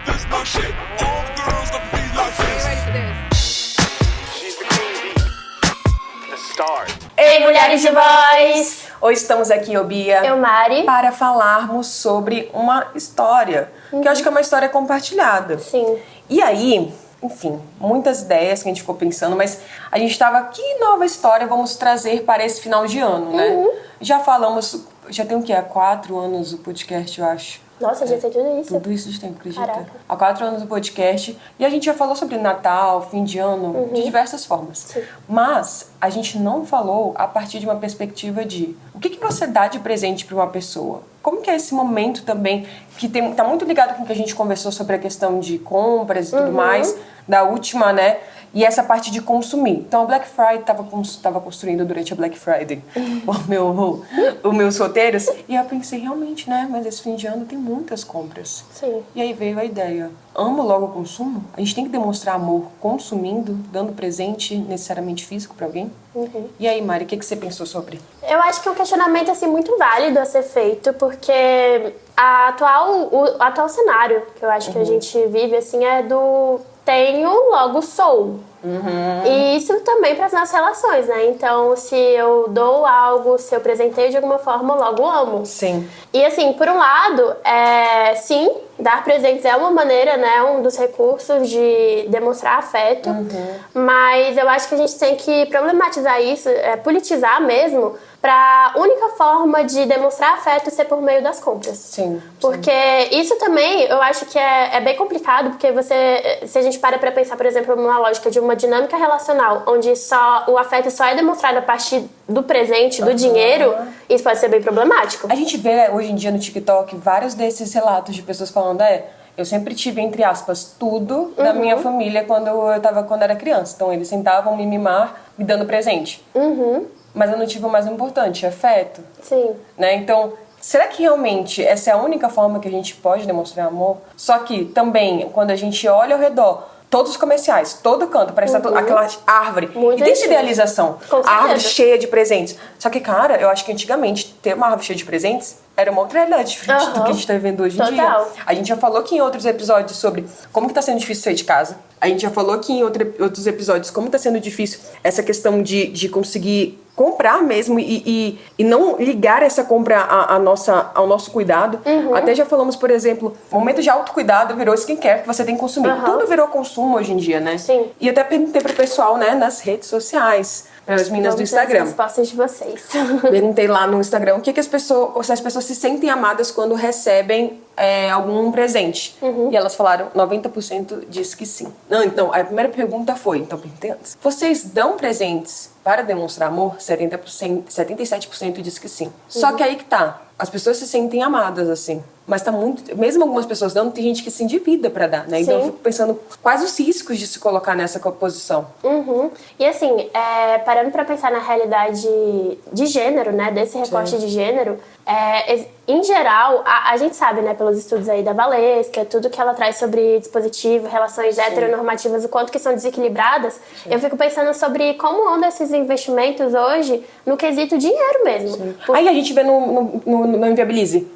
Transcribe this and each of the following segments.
This my shit. All the girls love me like this. Ready for this? She's the queen bee, the star. Ei, mulheres de voz! Hoje estamos aqui, Bia, Eu, Mari. para falarmos sobre uma história, que eu acho que é uma história compartilhada. Sim. E aí, enfim, muitas ideias que a gente ficou pensando, mas a gente estava, que nova história vamos trazer para esse final de ano, né? Já falamos, já tem o quê? Há 4 anos o podcast, eu acho. Nossa, já tem tudo isso. Tudo isso de tempo, acredita? Caraca. Há 4 anos o podcast. E a gente já falou sobre Natal, fim de ano, de diversas formas. Sim. Mas a gente não falou a partir de uma perspectiva de o que você dá de presente para uma pessoa? Como que é esse momento também, que tá muito ligado com o que a gente conversou sobre a questão de compras e tudo mais, da última, né? E essa parte de consumir. Então, a Black Friday tava construindo durante a Black Friday os meus roteiros. E eu pensei, realmente, né? Mas esse fim de ano tem muitas compras. Sim. E aí veio a ideia. Amo logo o consumo? A gente tem que demonstrar amor consumindo, dando presente necessariamente físico pra alguém? E aí, Mari, o que você pensou sobre? Eu acho que é um questionamento assim, muito válido a ser feito, porque o atual cenário que eu acho que a gente vive assim, é do tenho, logo sou. E isso também para as nossas relações, né? Então, se eu dou algo, se eu presenteio de alguma forma, eu logo amo. Sim. E assim, por um lado, sim, dar presentes é uma maneira, né, um dos recursos de demonstrar afeto, mas eu acho que a gente tem que problematizar isso, politizar mesmo, pra única forma de demonstrar afeto ser por meio das compras. Sim. Porque isso também, eu acho que é bem complicado, porque se a gente para pra pensar, por exemplo, numa lógica de uma dinâmica relacional, onde o afeto só é demonstrado a partir do presente, do dinheiro, isso pode ser bem problemático. A gente vê hoje em dia no TikTok vários desses relatos de pessoas falando, eu sempre tive, entre aspas, tudo da minha família quando eu era criança. Então eles sentavam me mimar, me dando presente. Mas eu não tive o mais importante, afeto. Sim. Né? Então, será que realmente essa é a única forma que a gente pode demonstrar amor? Só que também, quando a gente olha ao redor, todos os comerciais, todo canto, parece aquela árvore. Muito e tem essa antigo. idealização. Com A árvore certeza. cheia de presentes. Só que, cara, eu acho que antigamente ter uma árvore cheia de presentes era uma outra realidade diferente do que a gente tá vivendo hoje em dia. Total. A gente já falou aqui em outros episódios sobre como que tá sendo difícil sair de casa. A gente já falou aqui em outros episódios como tá sendo difícil essa questão de conseguir comprar mesmo e não ligar essa compra ao nosso cuidado. Até já falamos, por exemplo, o momento de autocuidado virou skincare que você tem que consumir. Tudo virou consumo hoje em dia, né? Sim. E até perguntei pro pessoal, né, nas redes sociais, para as meninas do Instagram. As respostas de vocês. Perguntei lá no Instagram se as pessoas se sentem amadas quando recebem algum presente. E elas falaram, 90% diz que sim. Não, então, a primeira pergunta foi, então perguntei antes, vocês dão presentes para demonstrar amor? 77% diz que sim. Só que aí que tá, as pessoas se sentem amadas, assim. Mas tá muito... Mesmo algumas pessoas dando, tem gente que se endivida pra dar, né? Então eu fico pensando quais os riscos de se colocar nessa posição. E assim, parando pra pensar na realidade de gênero, né? Desse recorte de gênero, em geral, a gente sabe, né? Pelos estudos aí da Valesca, tudo que ela traz sobre dispositivo, relações heteronormativas, o quanto que são desequilibradas. Eu fico pensando sobre como andam esses investimentos hoje no quesito dinheiro mesmo. Aí a gente vê no Inviabilize.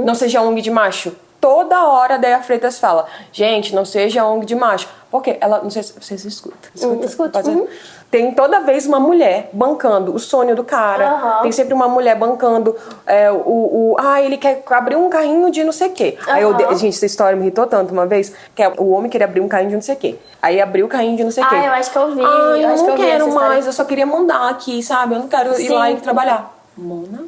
Não seja ONG de macho. Toda hora a Déia Freitas fala, gente, não seja ONG de macho. Porque ela, não sei se vocês escutam. Escuto. Tem toda vez uma mulher bancando o sonho do cara. Tem sempre uma mulher bancando ele quer abrir um carrinho de não sei o quê. Aí gente, essa história me irritou tanto uma vez, que o homem queria abrir um carrinho de não sei o quê. Aí abriu o carrinho de não sei o quê. Eu acho que eu vi. Eu não quero mais, eu só queria mandar aqui, sabe? Eu não quero ir lá e trabalhar. Mona.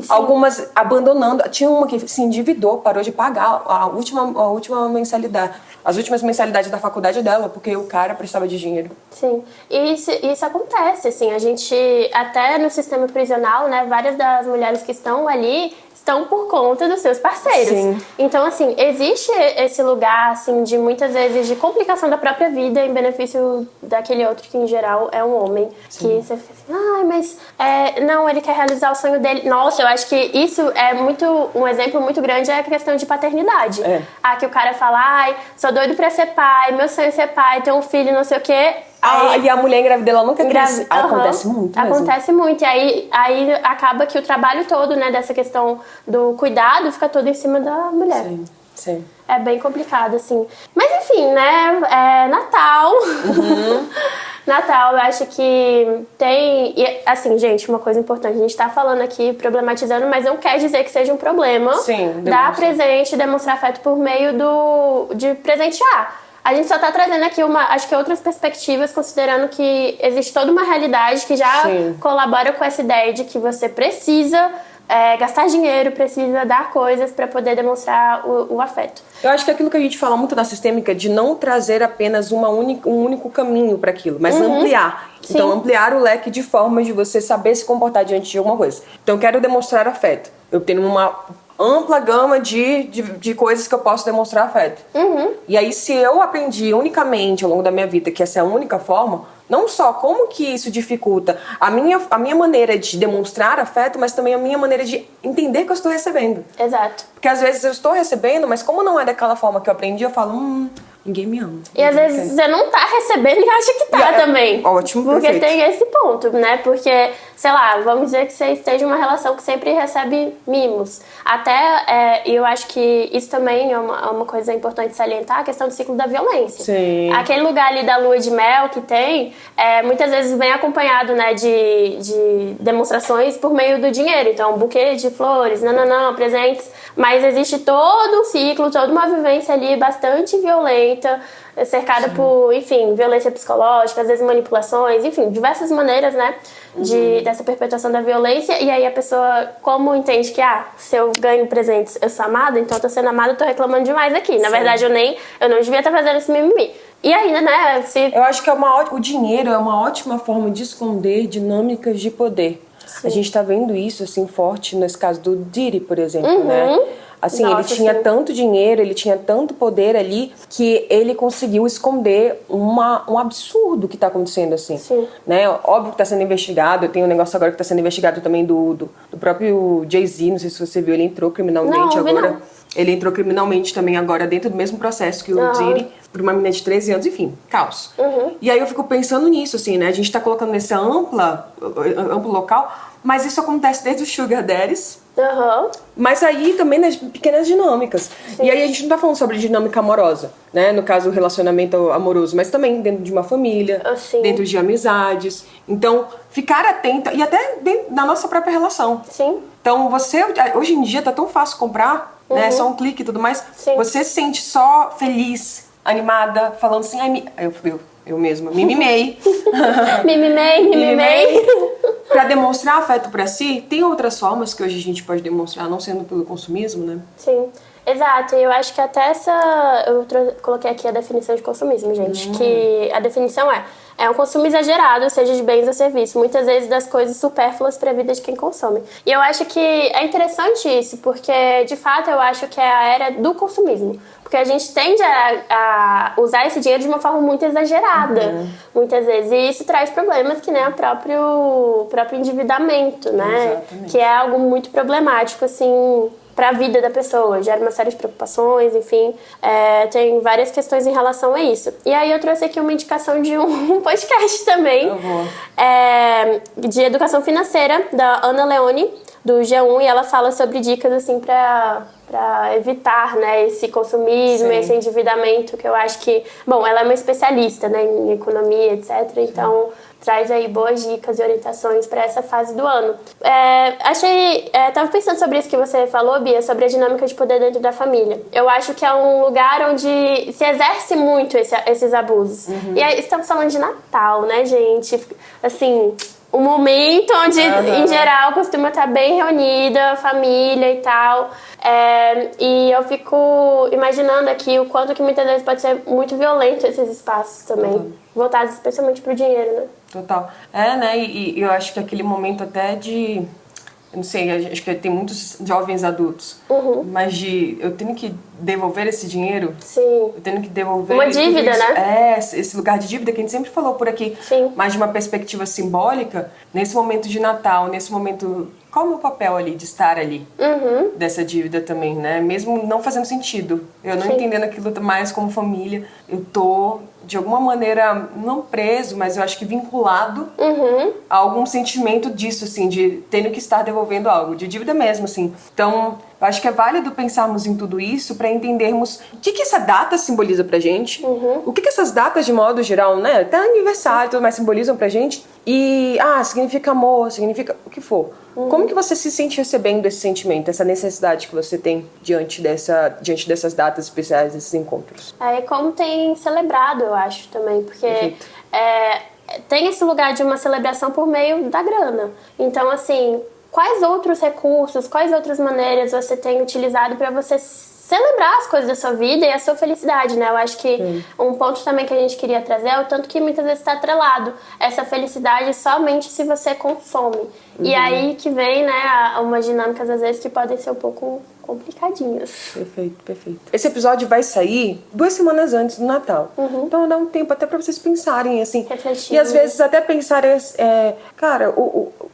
Algumas abandonando. Tinha uma que se endividou, parou de pagar a última mensalidade. As últimas mensalidades da faculdade dela, porque o cara precisava de dinheiro. Sim, e isso acontece, assim, a gente, até no sistema prisional, né, várias das mulheres que estão ali estão por conta dos seus parceiros. Sim. Então, assim, existe esse lugar, assim, de muitas vezes de complicação da própria vida em benefício daquele outro que, em geral, é um homem. Sim. Que você fica assim, mas não, ele quer realizar o sonho dele. Nossa, eu acho que isso é um exemplo muito grande, é a questão de paternidade. Que o cara fala, sou doido pra ser pai, meu sonho é ser pai, ter um filho, não sei o quê. E a mulher engravida, ela nunca quis. Acontece muito mesmo. Acontece muito. E aí acaba que o trabalho todo, né, dessa questão do cuidado fica todo em cima da mulher. Sim. Sim. É bem complicado, assim. Mas enfim, né? É Natal. Natal, eu acho que tem... E, assim, gente, uma coisa importante. A gente tá falando aqui, problematizando, mas não quer dizer que seja um problema. Sim, dar presente, demonstrar afeto por meio de presentear. A gente só tá trazendo aqui acho que outras perspectivas, considerando que existe toda uma realidade que já colabora com essa ideia de que você precisa gastar dinheiro, precisa dar coisas para poder demonstrar o afeto. Eu acho que aquilo que a gente fala muito na sistêmica, de não trazer apenas um único caminho para aquilo, mas ampliar. Sim. Então, ampliar o leque de formas de você saber se comportar diante de alguma coisa. Então, eu quero demonstrar afeto. Eu tenho uma ampla gama de coisas que eu posso demonstrar afeto. E aí, se eu aprendi unicamente ao longo da minha vida que essa é a única forma, não só como que isso dificulta a minha maneira de demonstrar afeto, mas também a minha maneira de entender que eu estou recebendo. Exato. Porque às vezes eu estou recebendo, mas como não é daquela forma que eu aprendi, eu falo, ninguém me ama. E às vezes você não tá recebendo e acha que tá também. Ótimo, porque perfeito. tem esse ponto, né? Porque, sei lá, vamos dizer que você esteja em uma relação que sempre recebe mimos. Até, eu acho que isso também é uma coisa importante salientar, a questão do ciclo da violência. Sim. Aquele lugar ali da lua de mel que tem, muitas vezes vem acompanhado, né, de demonstrações por meio do dinheiro. Então, um buquê de flores, presentes. Mas existe todo um ciclo, toda uma vivência ali bastante violenta, cercada por, enfim, violência psicológica, às vezes manipulações, enfim, diversas maneiras, né, dessa perpetuação da violência. E aí a pessoa, como entende que, se eu ganho presentes, eu sou amada, então eu tô sendo amada, eu tô reclamando demais aqui. Na verdade, eu não devia estar fazendo esse mimimi. E ainda, né, Eu acho que o dinheiro é uma ótima forma de esconder dinâmicas de poder. Sim. A gente tá vendo isso, assim, forte nesse caso do Diddy, por exemplo, né? Assim, ele tinha tanto dinheiro, ele tinha tanto poder ali, que ele conseguiu esconder um absurdo que tá acontecendo, assim. Sim. Né? Óbvio que tá sendo investigado, tem um negócio agora que tá sendo investigado também do próprio Jay-Z, não sei se você viu, ele entrou criminalmente agora. Ele entrou criminalmente também agora dentro do mesmo processo que o Diddy, por uma menina de 13 anos, enfim, caos. E aí eu fico pensando nisso, assim, né? A gente tá colocando nesse amplo local, mas isso acontece desde os Sugar Daddies, mas aí também nas pequenas dinâmicas. Sim. E aí a gente não tá falando sobre dinâmica amorosa, né? No caso, o relacionamento amoroso, mas também dentro de uma família, dentro de amizades. Então, ficar atenta, e até dentro da nossa própria relação. Sim. Então, hoje em dia tá tão fácil comprar, né? Só um clique e tudo mais. Sim. Você se sente só feliz, animada, falando assim, eu mesma, mimimei. Mimimei. Pra demonstrar afeto pra si, tem outras formas que hoje a gente pode demonstrar, não sendo pelo consumismo, né? Sim, exato. E eu acho que até eu coloquei aqui a definição de consumismo, gente. Que a definição é um consumo exagerado, seja de bens ou serviços, muitas vezes das coisas supérfluas para a vida de quem consome. E eu acho que é interessante isso, porque de fato eu acho que é a era do consumismo. Porque a gente tende a usar esse dinheiro de uma forma muito exagerada, muitas vezes. E isso traz problemas que nem o próprio endividamento, né? Exatamente. Que é algo muito problemático, assim, para a vida da pessoa, gera uma série de preocupações, enfim, tem várias questões em relação a isso. E aí eu trouxe aqui uma indicação de um podcast também, de educação financeira, da Ana Leone, do G1, e ela fala sobre dicas, assim, para evitar, né, esse consumismo, esse endividamento, que eu acho que... Bom, ela é uma especialista, né, em economia, etc., então... traz aí boas dicas e orientações para essa fase do ano. Tava pensando sobre isso que você falou, Bia, sobre a dinâmica de poder dentro da família. Eu acho que é um lugar onde se exerce muito esses abusos. E aí, estamos falando de Natal, né, gente? Assim, um momento onde, em geral, costuma estar bem reunida, família e tal. E eu fico imaginando aqui o quanto que muitas vezes pode ser muito violento esses espaços também. Voltados especialmente pro dinheiro, né? Total. Né? E eu acho que aquele momento até de... Eu não sei, acho que tem muitos jovens adultos. Mas eu tenho que devolver esse dinheiro. Sim. Eu tenho que devolver... Uma dívida, né? Esse lugar de dívida que a gente sempre falou por aqui. Sim. Mas de uma perspectiva simbólica, nesse momento de Natal, nesse momento qual é o meu papel ali, de estar ali, dessa dívida também, né? Mesmo não fazendo sentido. Eu não entendendo aquilo mais como família, eu tô, de alguma maneira, não preso, mas eu acho que vinculado a algum sentimento disso, assim, de tendo que estar devolvendo algo, de dívida mesmo, assim. Então, eu acho que é válido pensarmos em tudo isso para entendermos o que essa data simboliza pra gente, o que essas datas, de modo geral, né, até aniversário e tudo mais, simbolizam pra gente. E, significa amor, significa o que for. Como que você se sente recebendo esse sentimento, essa necessidade que você tem diante dessas datas especiais, desses encontros? É como tem celebrado, eu acho, também, porque tem esse lugar de uma celebração por meio da grana. Então, assim, quais outros recursos, quais outras maneiras você tem utilizado para você celebrar as coisas da sua vida e a sua felicidade, né? Eu acho que um ponto também que a gente queria trazer é o tanto que muitas vezes está atrelado essa felicidade somente se você consome. E aí que vem, né, umas dinâmicas às vezes que podem ser um pouco complicadinhas. Perfeito. Esse episódio vai sair 2 semanas antes do Natal. Então dá um tempo até pra vocês pensarem, assim. Refletir. E às vezes até pensarem, cara,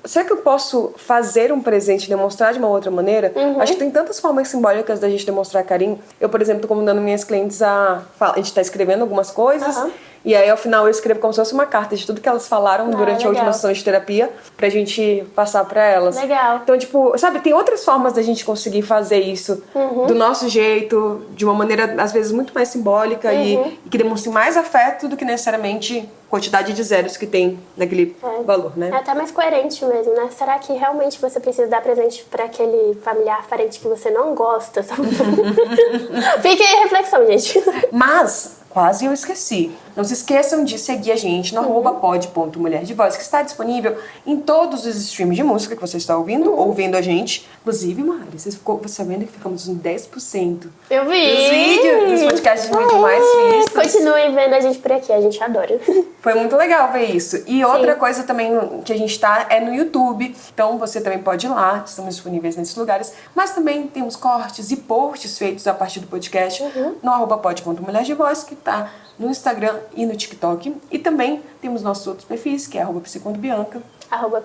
será que eu posso fazer um presente e demonstrar de uma outra maneira? Acho que tem tantas formas simbólicas da gente demonstrar carinho. Eu, por exemplo, tô convidando minhas clientes a gente tá escrevendo algumas coisas. E aí, ao final, eu escrevo como se fosse uma carta de tudo que elas falaram durante a última sessão de terapia pra gente passar pra elas. Legal. Então, tipo, sabe, tem outras formas da gente conseguir fazer isso do nosso jeito, de uma maneira, às vezes, muito mais simbólica e que demonstre mais afeto do que necessariamente quantidade de zeros que tem naquele valor, né? É até mais coerente mesmo, né? Será que realmente você precisa dar presente pra aquele familiar, parente que você não gosta? Fique aí a reflexão, gente. Mas, quase eu esqueci. Não se esqueçam de seguir a gente no @pod.mulherdevoz, que está disponível em todos os streams de música que você está ouvindo ou vendo a gente. Inclusive, Mari, você ficou sabendo que ficamos em 10%. Eu vi! Dos vídeos, dos podcasts de vídeo mais vistos. Continuem vendo a gente por aqui, a gente adora. Foi muito legal ver isso. E outra coisa também que a gente tá é no YouTube. Então você também pode ir lá, estamos disponíveis nesses lugares. Mas também temos cortes e posts feitos a partir do podcast no @pod.mulherdevoz, que tá no Instagram e no TikTok. E também temos nossos outros perfis, que é @psi.bianca.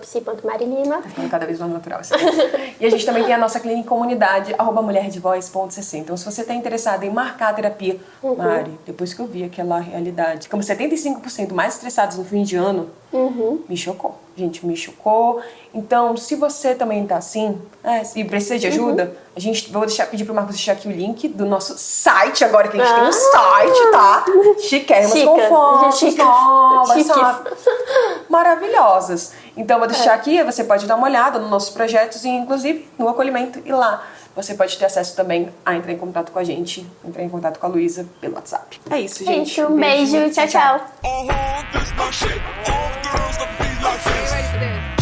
@psi.marilima. Tá ficando cada vez mais natural isso. E a gente também tem a nossa clínica comunidade, @mulherdevoz.cc. Então, se você tá interessado em marcar a terapia, Mari, depois que eu vi aquela realidade, ficamos 75% mais estressados no fim de ano, me chocou. Gente, me chocou. Então, se você também tá assim, se precisa de ajuda, vou pedir pro Marcos deixar aqui o link do nosso site, agora que a gente tem um site, tá? Chiquérrimas, com fotos novas, sabe? Maravilhosas. Então, eu vou deixar aqui, você pode dar uma olhada nos nossos projetos e, inclusive, no acolhimento. E lá você pode ter acesso também a entrar em contato com a gente, entrar em contato com a Luísa pelo WhatsApp. É isso, gente. Um beijo, tchau, tchau. This my shit. All girls love to be like this. Ready for this?